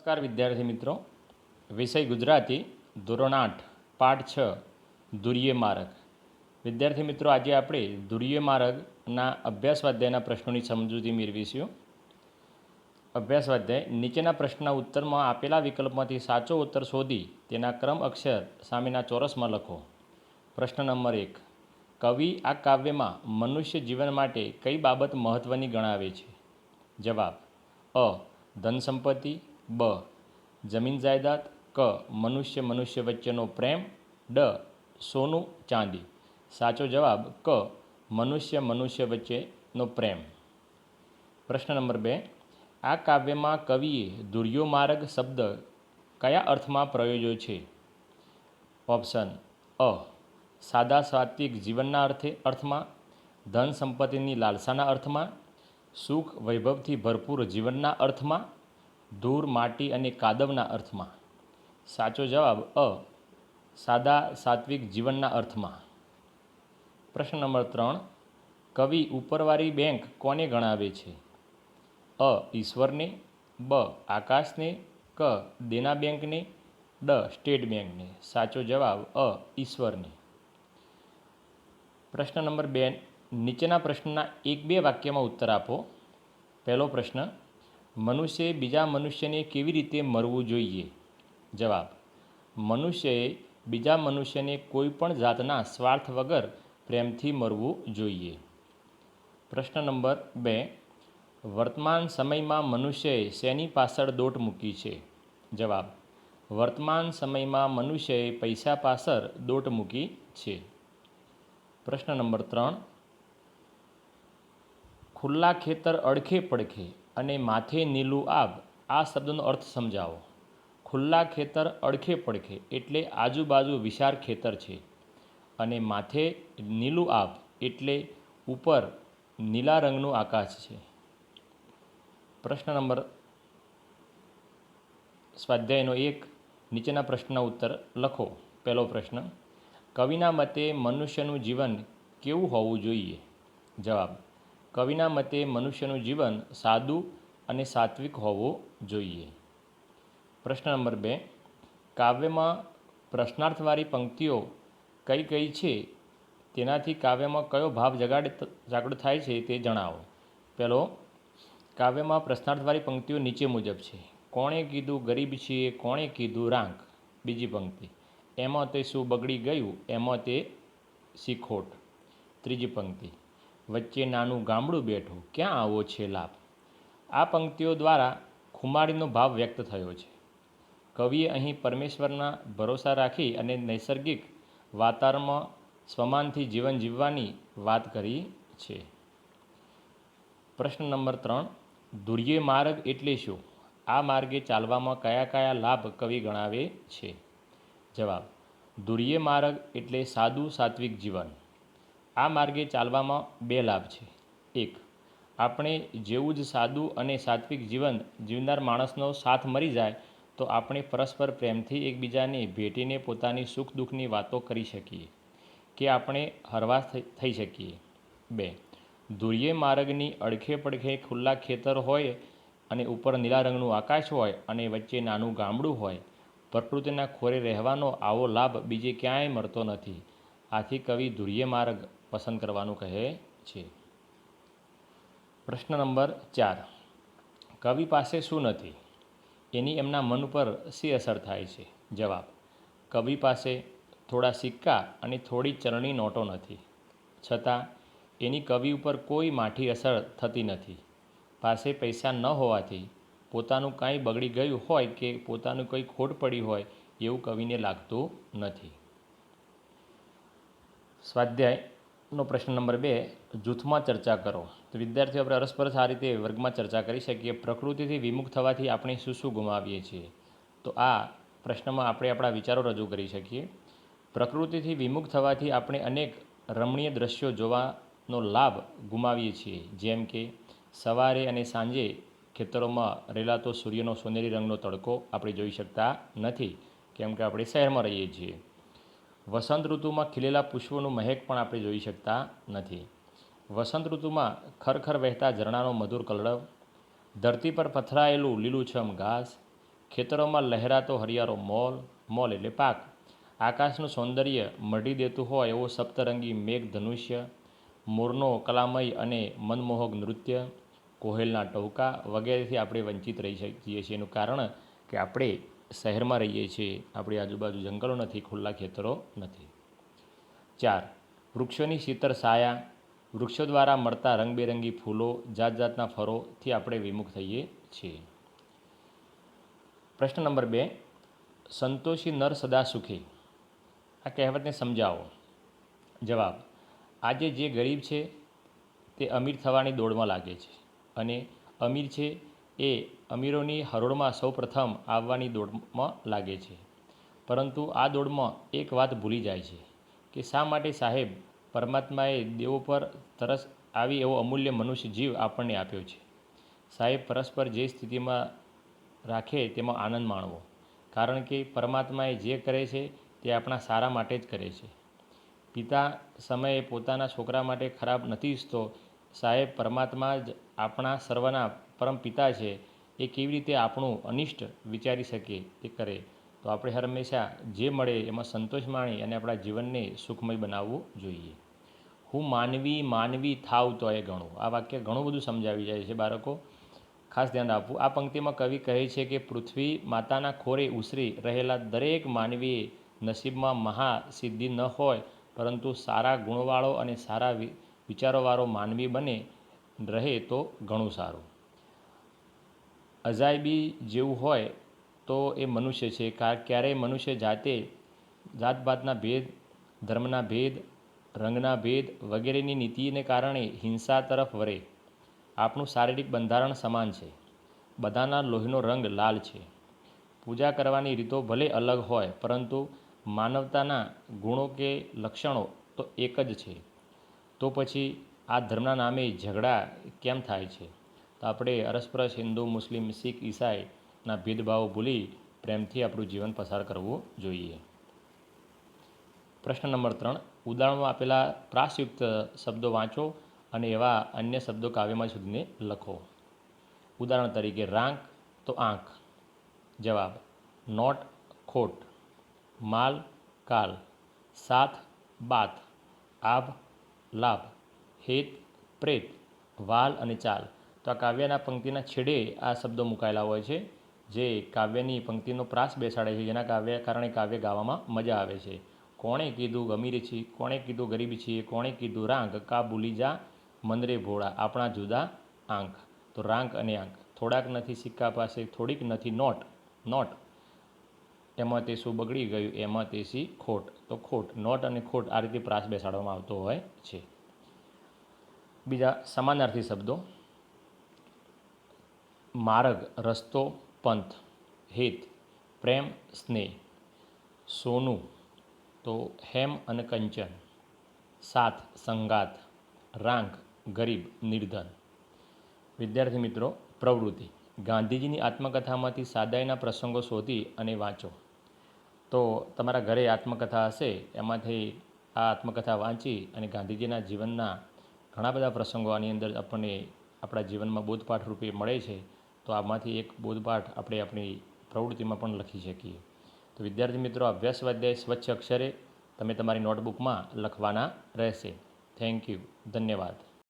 નમસ્કાર વિદ્યાર્થી મિત્રો, વિષય ગુજરાતી, ધોરણ 8, પાઠ 6, ધુરીય માર્ગ. વિદ્યાર્થી મિત્રો, આજે આપણે ધુરીય માર્ગના અભ્યાસ સ્વાધ્યાયના પ્રશ્નોની સમજૂતી મેળવીશું. અભ્યાસ સ્વાધ્યાય: નીચેના પ્રશ્નના ઉત્તરમાં આપેલા વિકલ્પમાંથી સાચો ઉત્તર શોધી તેના ક્રમ અક્ષર સામેના ચોરસમાં લખો. પ્રશ્ન નંબર 1. કવિ આ કાવ્યમાં મનુષ્ય જીવન માટે કઈ બાબત મહત્ત્વની ગણાવે છે? જવાબ: અ. ધન સંપત્તિ, બ. જમીન જાયદાદ, ક. મનુષ્ય વચ્ચેનો પ્રેમ, ડ. સોનું ચાંદી. સાચો જવાબ ક. મનુષ્ય વચ્ચેનો પ્રેમ. પ્રશ્ન નંબર 2. આ કાવ્યમાં કવિએ ધુરીયો માર્ગ શબ્દ કયા અર્થમાં પ્રયોજ્યો છે? ઓપ્શન: અ. સાદા સાત્વિક જીવનના અર્થમાં, ધન સંપત્તિની લાલસાના અર્થમાં, સુખ વૈભવથી ભરપૂર જીવનના અર્થમાં, ધૂળ માટી અને કાદવના અર્થમાં. સાચો જવાબ અ. સાદા સાત્વિક જીવનના અર્થમાં. પ્રશ્ન નંબર 3. કવિ ઉપરવાળી બેંક કોને ગણાવે છે? અ. ઈશ્વરને, બ. આકાશને, ક. દેના બેંકને, ડ. સ્ટેટ બેંકને. સાચો જવાબ અ. ઈશ્વરને. પ્રશ્ન નંબર 2. નીચેના પ્રશ્નના 1-2 વાક્યમાં ઉત્તર આપો. પહેલો પ્રશ્ન: મનુષ્યએ બીજા મનુષ્યને કેવી રીતે મરવું જોઈએ? જવાબ: મનુષ્યએ બીજા મનુષ્યને કોઈ પણ જાતના સ્વાર્થ વગર પ્રેમથી મરવું જોઈએ. પ્રશ્ન નંબર 2. વર્તમાન સમયમાં મનુષ્યએ શેની પાછળ દોટ મૂકી છે? જવાબ: વર્તમાન સમયમાં મનુષ્યએ પૈસા પાછળ દોટ મૂકી છે. પ્રશ્ન નંબર 3. ખુલ્લા ખેતર અડખે પડખે અને માથે નીલું આબ, આ શબ્દનો અર્થ સમજાવો. ખુલ્લા ખેતર અડખે પડખે એટલે આજુબાજુ વિશાળ ખેતર છે, અને માથે નીલું આબ એટલે ઉપર નીલા રંગનું આકાશ છે. પ્રશ્ન નંબર સ્વાધ્યાયનો 1. નીચેના પ્રશ્નના ઉત્તર લખો. પહેલો પ્રશ્ન: કવિના મતે મનુષ્યનું જીવન કેવું હોવું જોઈએ? જવાબ: કવિના મતે મનુષ્યનું જીવન સાદું અને સાત્વિક હોવું જોઈએ. પ્રશ્ન નંબર 2. કાવ્યમાં પ્રશ્નાર્થવાળી પંક્તિઓ કઈ કઈ છે તેનાથી કાવ્યમાં કયો ભાવ જાગૃત થાય છે તે જણાવો. પહેલો: કાવ્યમાં પ્રશ્નાર્થવાળી પંક્તિઓ નીચે મુજબ છે. કોણે કીધું ગરીબ છીએ, કોણે કીધું રાંક. બીજી પંક્તિ: એમાં તે શું બગડી ગયું, એમાં તે શી ખોટ. ત્રીજી પંક્તિ: વચ્ચે નાનું ગામડું બેઠું, ક્યાં આવો છે લાભ. આ પંક્તિઓ દ્વારા ખુમારીનો ભાવ વ્યક્ત થયો છે. કવિએ અહીં પરમેશ્વરના ભરોસા રાખી અને નૈસર્ગિક વાતાવરણમાં સ્વમાનથી જીવન જીવવાની વાત કરી છે. પ્રશ્ન નંબર 3. ધુરીય માર્ગ એટલે શું? આ માર્ગે ચાલવામાં કયા કયા લાભ કવિ ગણાવે છે? જવાબ: ધુરીય માર્ગ એટલે સાદું સાત્વિક જીવન. આ માર્ગે ચાલવામાં 2 લાભ છે. 1. આપણે જેવું જ સાદું અને સાત્વિક જીવન જીવનાર માણસનો સાથ મળી જાય તો આપણે પરસ્પર પ્રેમથી એકબીજાને ભેટીને પોતાની સુખ દુઃખની વાતો કરી શકીએ કે આપણે હરવાશ થઈ શકીએ. 2. ધુરીય માર્ગની અડખે પડખે ખુલ્લા ખેતર હોય અને ઉપર નીલા રંગનું આકાશ હોય અને વચ્ચે નાનું ગામડું હોય, પ્રકૃતિના ખોરે રહેવાનો આવો લાભ બીજે ક્યાંય મળતો નથી. આથી કવિ ધુરીય માર્ગ પસંદ કરવાનું કહે છે. પ્રશ્ન નંબર 4. કવિ પાસે શું નથી? એની એમના મન પર શી અસર થાય છે? જવાબ: કવિ પાસે થોડા સિક્કા અને થોડી ચલણી નોટો નથી, છતાં એની કવિ ઉપર કોઈ માઠી અસર થતી નથી. પાસે પૈસા ન હોવાથી પોતાનું કાંઈ બગડી ગયું હોય કે પોતાનું કંઈ ખોટ પડી હોય એવું કવિને લાગતું નથી. સ્વાધ્યાયનો પ્રશ્ન નંબર 2. જૂથમાં ચર્ચા કરો. તો વિદ્યાર્થીઓ, આપણે અરસપરસ આ રીતે વર્ગમાં ચર્ચા કરી શકીએ. પ્રકૃતિથી વિમુખ થવાથી આપણે શું શું ગુમાવીએ છીએ? તો આ પ્રશ્નમાં આપણે આપણા વિચારો રજૂ કરી શકીએ. પ્રકૃતિથી વિમુખ થવાથી આપણે અનેક રમણીય દ્રશ્યો જોવાનો લાભ ગુમાવીએ છીએ. જેમ કે સવારે અને સાંજે ખેતરોમાં રેલાતો સૂર્યનો સોનેરી રંગનો તડકો આપણે જોઈ શકતા નથી, કેમ કે આપણે શહેરમાં રહીએ છીએ. વસંત ઋતુમાં ખીલેલા પુષ્પોનું મહેક પણ આપણે જોઈ શકતા નથી. વસંત ઋતુમાં ખરખર વહેતા ઝરણાનો મધુર કલરવ, ધરતી પર પથરાયેલું લીલુંછમ ઘાસ, ખેતરોમાં લહેરાતો હરિયાળો મોલ, મોલ એટલે પાક, આકાશનું સૌંદર્ય મઢી દેતું હોય એવો સપ્તરંગી મેઘ ધનુષ્ય, મોરનો કલામય અને મનમોહક નૃત્ય, કોહેલના ટહુકા વગેરેથી આપણે વંચિત રહી શકીએ છીએ. એનું કારણ કે આપણે શહેરમાં રહીએ છીએ, આપણી આજુબાજુ જંગલો નથી, ખુલ્લા ખેતરો નથી. 4. વૃક્ષોની શીતળ છાયા, વૃક્ષો દ્વારા મળતા રંગબેરંગી ફૂલો, જાત જાતના ફળોથી આપણે વિમુખ થઈએ છીએ. પ્રશ્ન નંબર 2. સંતોષી નર સદા સુખી, આ કહેવતને સમજાવો. જવાબ: આજે જે ગરીબ છે તે અમીર થવાની દોડમાં લાગે છે, અને અમીર છે એ અમીરોની હરોળમાં સૌ પ્રથમ આવવાની દોડમાં લાગે છે. પરંતુ આ દોડમાં એક વાત ભૂલી જાય છે કે શા માટે સાહેબ પરમાત્માએ દેવો પર તરસ આવી એવો અમૂલ્ય મનુષ્ય જીવ આપણને આપ્યો છે. સાહેબ પરસ્પર જે સ્થિતિમાં રાખે તેમાં આનંદ માણવો, કારણ કે પરમાત્માએ જે કરે છે તે આપણા સારા માટે જ કરે છે. પિતા સમયે પોતાના છોકરા માટે ખરાબ નથી ઈચ્છતો. સાહેબ પરમાત્મા જ આપણા સર્વના પરમ પિતા છે, એ કેવી રીતે આપણું અનિષ્ટ વિચારી શકે તે કરે. તો આપણે હંમેશા જે મળે એમાં સંતોષ માણી અને આપણા જીવનને સુખમય બનાવવું જોઈએ. હું માનવી માનવી થાવ તો એ ઘણું, આ વાક્ય ઘણું બધું સમજાવી જાય છે બાળકો, ખાસ ધ્યાન આપવું. આ પંક્તિમાં કવિ કહે છે કે પૃથ્વી માતાના ખોરે ઉછરી રહેલા દરેક માનવીએ નસીબમાં મહાસિદ્ધિ ન હોય, પરંતુ સારા ગુણવાળો અને સારા વિચારોવાળો માનવી બને રહે તો ઘણું સારું. અજાયબી જેવું હોય તો એ મનુષ્ય છે. ક્યારેય મનુષ્ય જાતભાતના ભેદ, ધર્મના ભેદ, રંગના ભેદ વગેરેની નીતિને કારણે હિંસા તરફ વળે. આપણું શારીરિક બંધારણ સમાન છે, બધાના લોહીનો રંગ લાલ છે. પૂજા કરવાની રીતો ભલે અલગ હોય, પરંતુ માનવતાના ગુણો કે લક્ષણો તો એક જ છે. તો પછી આ ધર્મના નામે ઝઘડા કેમ થાય છે? તો આપણે અરસપરસ હિન્દુ, મુસ્લિમ, શીખ, ઈસાઈના ભેદભાવો ભૂલી પ્રેમથી આપણું જીવન પસાર કરવું જોઈએ. પ્રશ્ન નંબર 3. ઉદાહરણમાં આપેલા પ્રાસયુક્ત શબ્દો વાંચો અને એવા અન્ય શબ્દો કાવ્યમાં શોધીને લખો. ઉદાહરણ તરીકે રાંક તો આંખ. જવાબ: નોટ ખોટ, માલ કાલ, સાથ બાત, આભ લાભ, હેત પ્રેત, વાલ અને ચાલ. તો આ કાવ્યના પંક્તિના છેડે આ શબ્દો મુકાયેલા હોય છે, જે કાવ્યની પંક્તિનો પ્રાસ બેસાડે છે, જેના કારણે કાવ્ય ગાવામાં મજા આવે છે. કોણે કીધું અમીર છીએ, કોણે કીધું ગરીબ છીએ, કોણે કીધું રાંક, કા ભૂલી જા મંદરે ભોળા, આપણા જુદા આંક. તો રાંક અને આંક. થોડાક નથી સિક્કા પાસે, થોડીક નથી નોટ, એમાં તે શું બગડી ગયું, એમાં તે સી ખોટ. તો ખોટ, નોટ અને ખોટ આ રીતે પ્રાસ બેસાડવામાં આવતો હોય છે. બીજા સમાનાર્થી શબ્દો: માર્ગ રસ્તો, પંથ, હિત પ્રેમ સ્નેહ, સોનું તો હેમ અને કંચન, સાથ સંગાત, રાંક ગરીબ નિર્ધન. વિદ્યાર્થી મિત્રો, પ્રવૃત્તિ: ગાંધીજીની આત્મકથામાંથી સાદાઈના પ્રસંગો શોધી અને વાંચો. તો તમારા ઘરે આત્મકથા હશે, એમાંથી આ આત્મકથા વાંચી અને ગાંધીજીના જીવનના ઘણા બધા પ્રસંગો આની અંદર આપણને આપણા જીવનમાં બોધપાઠ રૂપે મળે છે. તો આમાંથી એક બોધપાઠ આપણે આપણી પ્રવૃત્તિમાં પણ લખી શકીએ. તો વિદ્યાર્થી મિત્રો, અભ્યાસ સ્વાધ્યાય સ્વચ્છ અક્ષરે તમે તમારી નોટબુકમાં લખવાના રહેશે. Thank you. ધન્યવાદ.